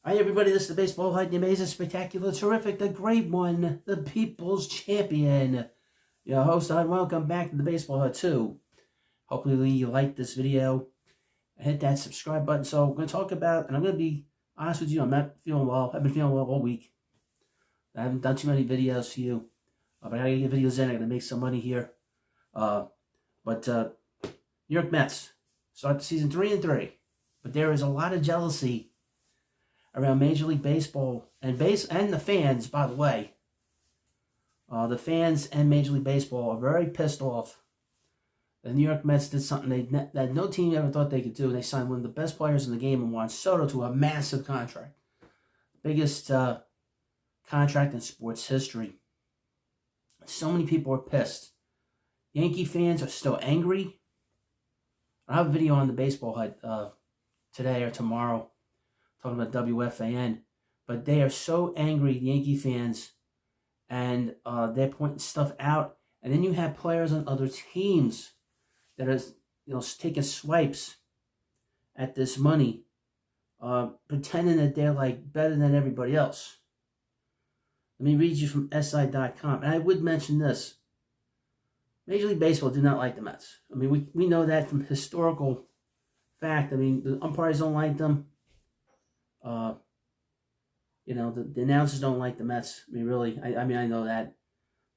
Hi everybody, this is the Baseball Height, the amazing, spectacular, terrific, the great one, the People's Champion. Your host, and welcome back to the Baseball Hut 2. Hopefully you like this video. Hit that subscribe button. So I'm going to talk about, and I'm going to be honest with you, I'm not feeling well. I've been feeling well all week. I haven't done too many videos for you. But I got to get videos in. I got to make some money here. New York Mets start the season 3-3. But there is a lot of jealousy around Major League Baseball and the fans, by the way. The fans and Major League Baseball are very pissed off. The New York Mets did something that no team ever thought they could do. They signed one of the best players in the game and won Soto to a massive contract. Biggest contract in sports history. So many people are pissed. Yankee fans are still angry. I'll have a video on the Baseball Hut today or tomorrow talking about WFAN. But they are so angry, the Yankee fans, and they're pointing stuff out. And then you have players on other teams that are taking swipes at this money, pretending that they're like better than everybody else. Let me read you from SI.com. And I would mention this. Major League Baseball do not like the Mets. I mean, we know that from historical fact. I mean, the umpires don't like them. The announcers don't like the Mets. I mean, really, I know that.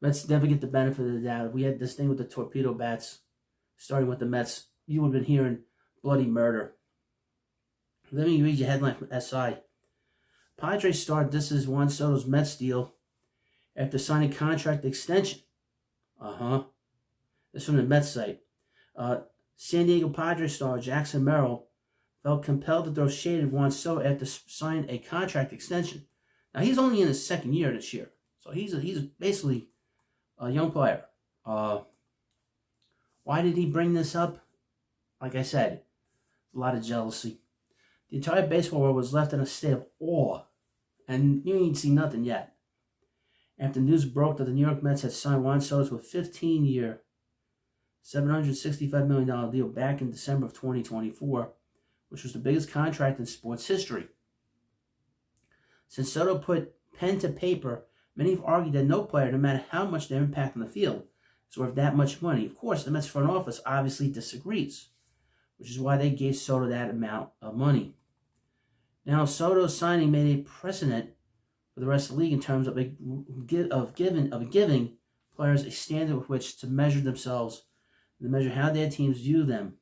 Mets never get the benefit of the doubt. If we had this thing with the torpedo bats, starting with the Mets, you would have been hearing bloody murder. Let me read you a headline from SI. Padres start this is Juan Soto's Mets deal after signing contract extension. This is from the Mets site. San Diego Padres star Jackson Merrill felt compelled to throw shade at Juan Soto after signing a contract extension. Now, he's only in his second year this year, so he's basically a young player. Why did he bring this up? Like I said, a lot of jealousy. The entire baseball world was left in a state of awe, and you ain't seen nothing yet. After news broke that the New York Mets had signed Juan Soto to a 15-year, $765 million deal back in December of 2024, which was the biggest contract in sports history. Since Soto put pen to paper, many have argued that no player, no matter how much their impact on the field, is worth that much money. Of course, the Mets front office obviously disagrees, which is why they gave Soto that amount of money. Now, Soto's signing made a precedent for the rest of the league in terms of giving players a standard with which to measure themselves and to measure how their teams view them.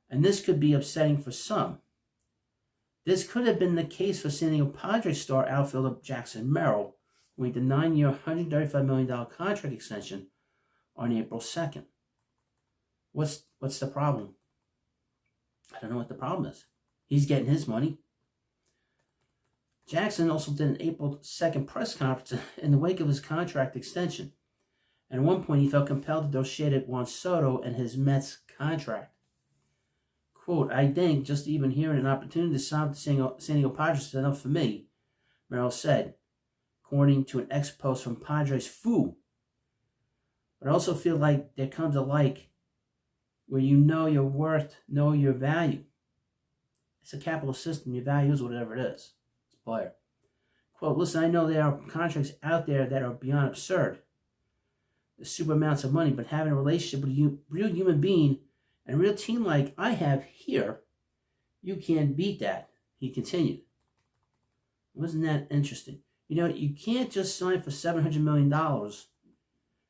And this could be upsetting for some. This could have been the case for San Diego Padres star outfielder Jackson Merrill, who made the 9-year, $135 million contract extension on April 2nd. What's the problem? I don't know what the problem is. He's getting his money. Jackson also did an April 2nd press conference in the wake of his contract extension. And at one point, he felt compelled to throw shade at Juan Soto and his Mets contract. Quote, I think just even hearing an opportunity to sign with the San Diego Padres is enough for me, Merrill said, according to an ex-post from Padres Foo. But I also feel like there comes a like where you know your worth, know your value. It's a capitalist system. Your value is whatever it is. It's a player. Quote, listen, I know there are contracts out there that are beyond absurd. There's super amounts of money, but having a relationship with a real human being and a real team like I have here, you can't beat that, he continued. Wasn't that interesting? You can't just sign for $700 million. You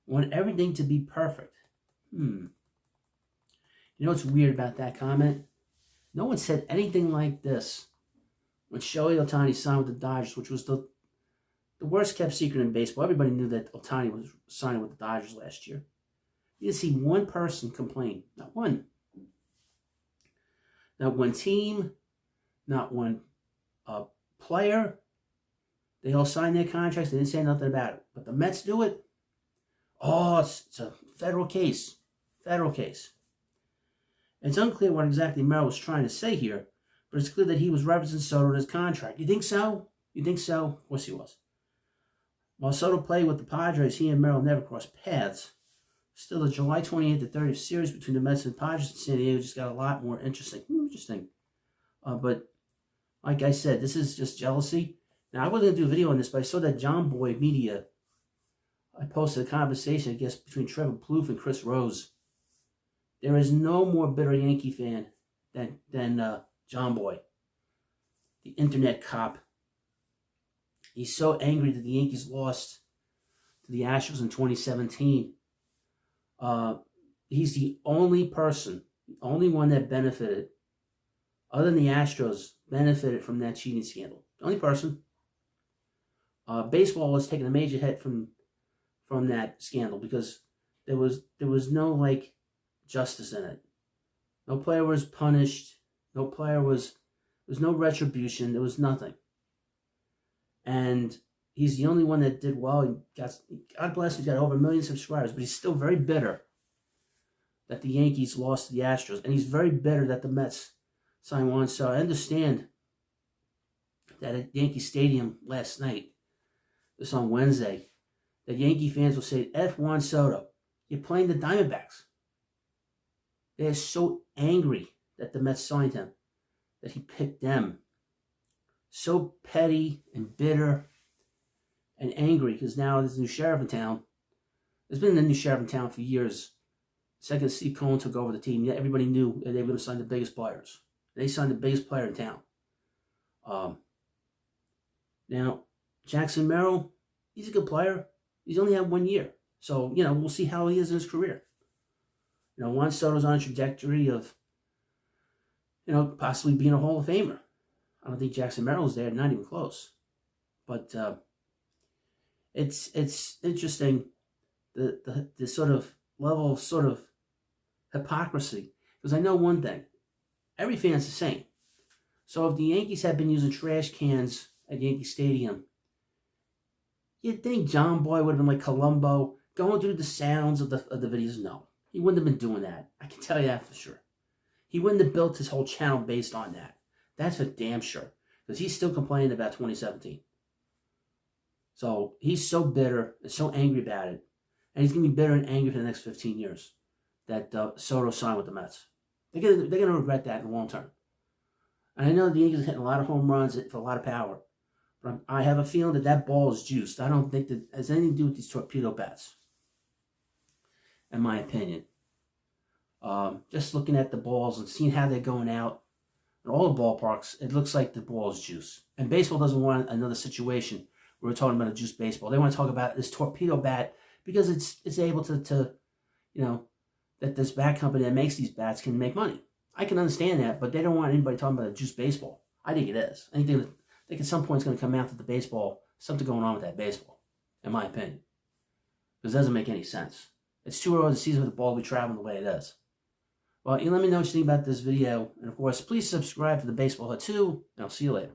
want everything to be perfect. You know what's weird about that comment? No one said anything like this when Shohei Ohtani signed with the Dodgers, which was the worst kept secret in baseball. Everybody knew that Ohtani was signing with the Dodgers last year. You didn't see one person complain. Not one. Not one team. Not one player. They all signed their contracts. They didn't say nothing about it. But the Mets do it. Oh, it's a federal case. Federal case. It's unclear what exactly Merrill was trying to say here, but it's clear that he was referencing Soto in his contract. You think so? You think so? Of course he was. While Soto played with the Padres, he and Merrill never crossed paths. Still, the July 28th to 30th series between the Mets and Padres in San Diego just got a lot more interesting. But Like I said, this is just jealousy. Now, I wasn't going to do a video on this, but I saw that John Boy Media, I posted a conversation, I guess, between Trevor Plouffe and Chris Rose. There is no more bitter Yankee fan than John Boy, the internet cop. He's so angry that the Yankees lost to the Astros in 2017. He's the only person, the only one that benefited, other than the Astros, benefited from that cheating scandal. The only person. Baseball was taking a major hit from that scandal because there was no justice in it. No player was punished. No player there was no retribution. There was nothing. And he's the only one that did well. God bless him, he's got over 1 million subscribers, but he's still very bitter that the Yankees lost to the Astros. And he's very bitter that the Mets signed Juan Soto. I understand that at Yankee Stadium last night, this on Wednesday, that Yankee fans will say, F Juan Soto, you're playing the Diamondbacks. They're so angry that the Mets signed him, that he picked them. So petty and bitter and angry because now there's a new sheriff in town. There's been a new sheriff in town for years. Second Steve Cohen took over the team, yet everybody knew that they were going to sign the biggest players. They signed the biggest player in town. Now, Jackson Merrill, he's a good player. He's only had 1 year. So, we'll see how he is in his career. Juan Soto's on a trajectory of, possibly being a Hall of Famer. I don't think Jackson Merrill's there, not even close. But it's interesting, the sort of level of sort of hypocrisy. Because I know one thing. Every fan's the same. So if the Yankees had been using trash cans at Yankee Stadium, you'd think John Boy would have been like Columbo, going through the sounds of the videos. No, he wouldn't have been doing that. I can tell you that for sure. He wouldn't have built his whole channel based on that. That's for damn sure. Because he's still complaining about 2017. So he's so bitter and so angry about it. And he's going to be bitter and angry for the next 15 years that Soto signed with the Mets. They're going to regret that in the long term. And I know the Yankees are hitting a lot of home runs for a lot of power. But I have a feeling that ball is juiced. I don't think that it has anything to do with these torpedo bats, in my opinion. Just looking at the balls and seeing how they're going out in all the ballparks, it looks like the ball is juice. And baseball doesn't want another situation where we're talking about a juice baseball. They want to talk about this torpedo bat because it's able to that this bat company that makes these bats can make money. I can understand that, but they don't want anybody talking about a juice baseball. I think it is. I think at some point it's going to come out that the baseball, something going on with that baseball, in my opinion. Because it doesn't make any sense. It's too early in the season for the ball to be traveling the way it is. Well, you let me know what you think about this video. And of course, please subscribe to the Baseball Hut too, and I'll see you later.